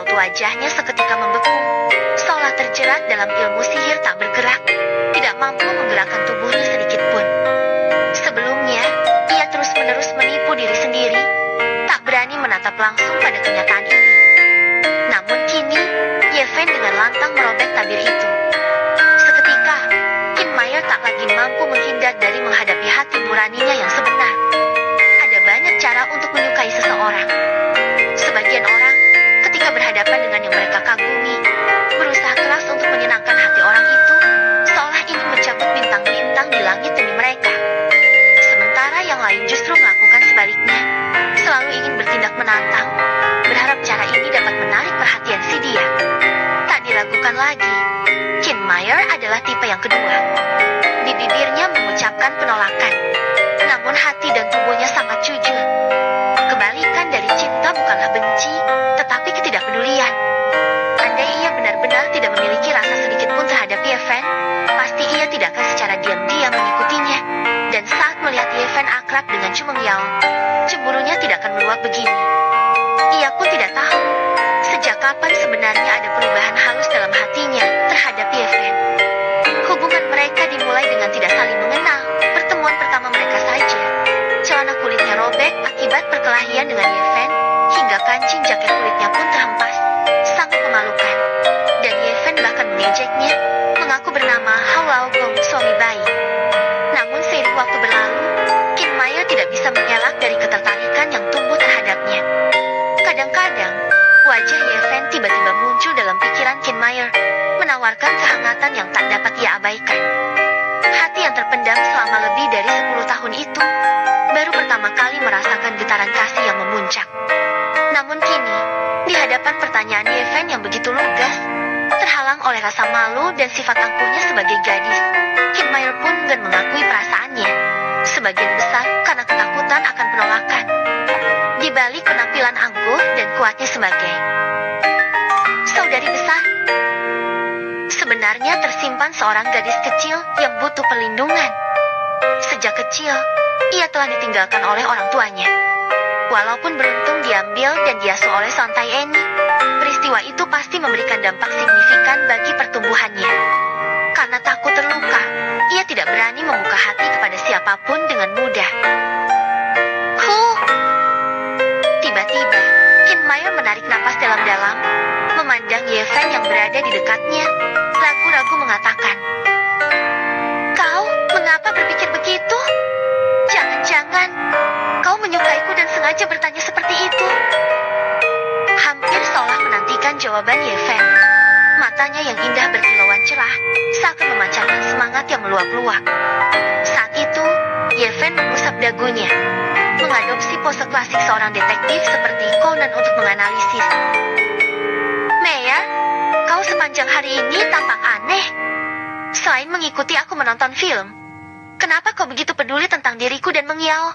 raut wajahnya seketika membeku, seolah terjerat dalam ilmu sihir tak bergerak, tidak mampu menggerakkan tubuhnya sedikit pun. Sebelumnya, ia terus-menerus menipu diri sendiri, tak berani menatap langsung pada kenyataan ini. Namun kini, Yeven dengan lantang merobek tabir itu. Seketika, Kin Mayer tak lagi mampu menghindar dari menghadapi hati nuraninya yang sebenar. Ada banyak cara untuk menyukai seseorang. Sebagian orang, ketika berhadapan dengan yang mereka kagumi, berusaha keras untuk menyenangkan hati orang itu, seolah ingin mencabut bintang-bintang di langit demi mereka. Sementara yang lain justru melakukan sebaliknya, selalu ingin bertindak menantang, berharap cara ini dapat menarik perhatian si dia. Tak diragukan lagi, Kin Mayer adalah tipe yang kedua. Di bibirnya mengucapkan penolakan, namun hati dan tubuhnya sangat jujur. Kebalikan dari cinta bukanlah benci, tetapi ketidakpedulian. Andai ia benar-benar tidak memiliki rasa sedikit pun terhadap Yeven, pasti ia tidak akan secara diam-diam mengikutinya. Dan saat melihat Yeven akrab dengan Cumeng Yao, cemburunya tidak akan meluap begini. Ia pun tidak tahu, sejak kapan sebenarnya ada perubahan halus dalam hatinya terhadap Yeven. Hubungan mereka dimulai dengan tidak saling mengenal, pertemuan pertama mereka saja. Celana kulitnya robek akibat perkelahian dengan Yeven, hingga kancing jaket kulitnya pun terhempas, sangat memalukan. Dan Yeven bahkan mengejeknya, mengaku bernama Hao Lao Gong, suami bayi. Namun seiring waktu berlalu, Kin Mayer tidak bisa mengelak dari ketertarikan yang tumbuh terhadapnya. Kadang-kadang, wajah Yeven tiba-tiba muncul dalam pikiran Kin Mayer, menawarkan kehangatan yang tak dapat ia abaikan. Hati yang terpendam selama lebih dari 10 tahun itu, baru pertama kali merasakan getaran kasih yang memuncak. Namun kini, di hadapan pertanyaan Yeven yang begitu lugas, terhalang oleh rasa malu dan sifat angkuhnya sebagai gadis, Kin Mayer pun enggan mengakui perasaannya. Sebagian besar karena ketakutan akan penolakan. Di balik penampilan angkuh dan kuatnya sebagai saudari besar, sebenarnya tersimpan seorang gadis kecil yang butuh perlindungan. Sejak kecil, ia telah ditinggalkan oleh orang tuanya. Walaupun beruntung diambil dan diasuh oleh Sontai Eni, peristiwa itu pasti memberikan dampak signifikan bagi pertumbuhannya. Karena takut terluka, ia tidak berani membuka hati kepada siapapun dengan mudah. Tiba-tiba, Kin Mayer menarik napas dalam-dalam, memandang Yeven yang berada di dekatnya, ragu-ragu mengatakan, "Kau, mengapa berpikir begitu? Jangan-jangan, kau menyukaiku dan sengaja bertanya seperti itu?" Hampir seolah menantikan jawaban Yeven. Matanya yang indah berkilauan cerah, seakan memancarkan semangat yang meluap-luap. Saat itu, Yeven mengusap dagunya, mengadopsi pose klasik seorang detektif seperti Conan untuk menganalisis. "Mayer, kau sepanjang hari ini tampak aneh. Selain mengikuti aku menonton film, kenapa kau begitu peduli tentang diriku dan Meng Yao?"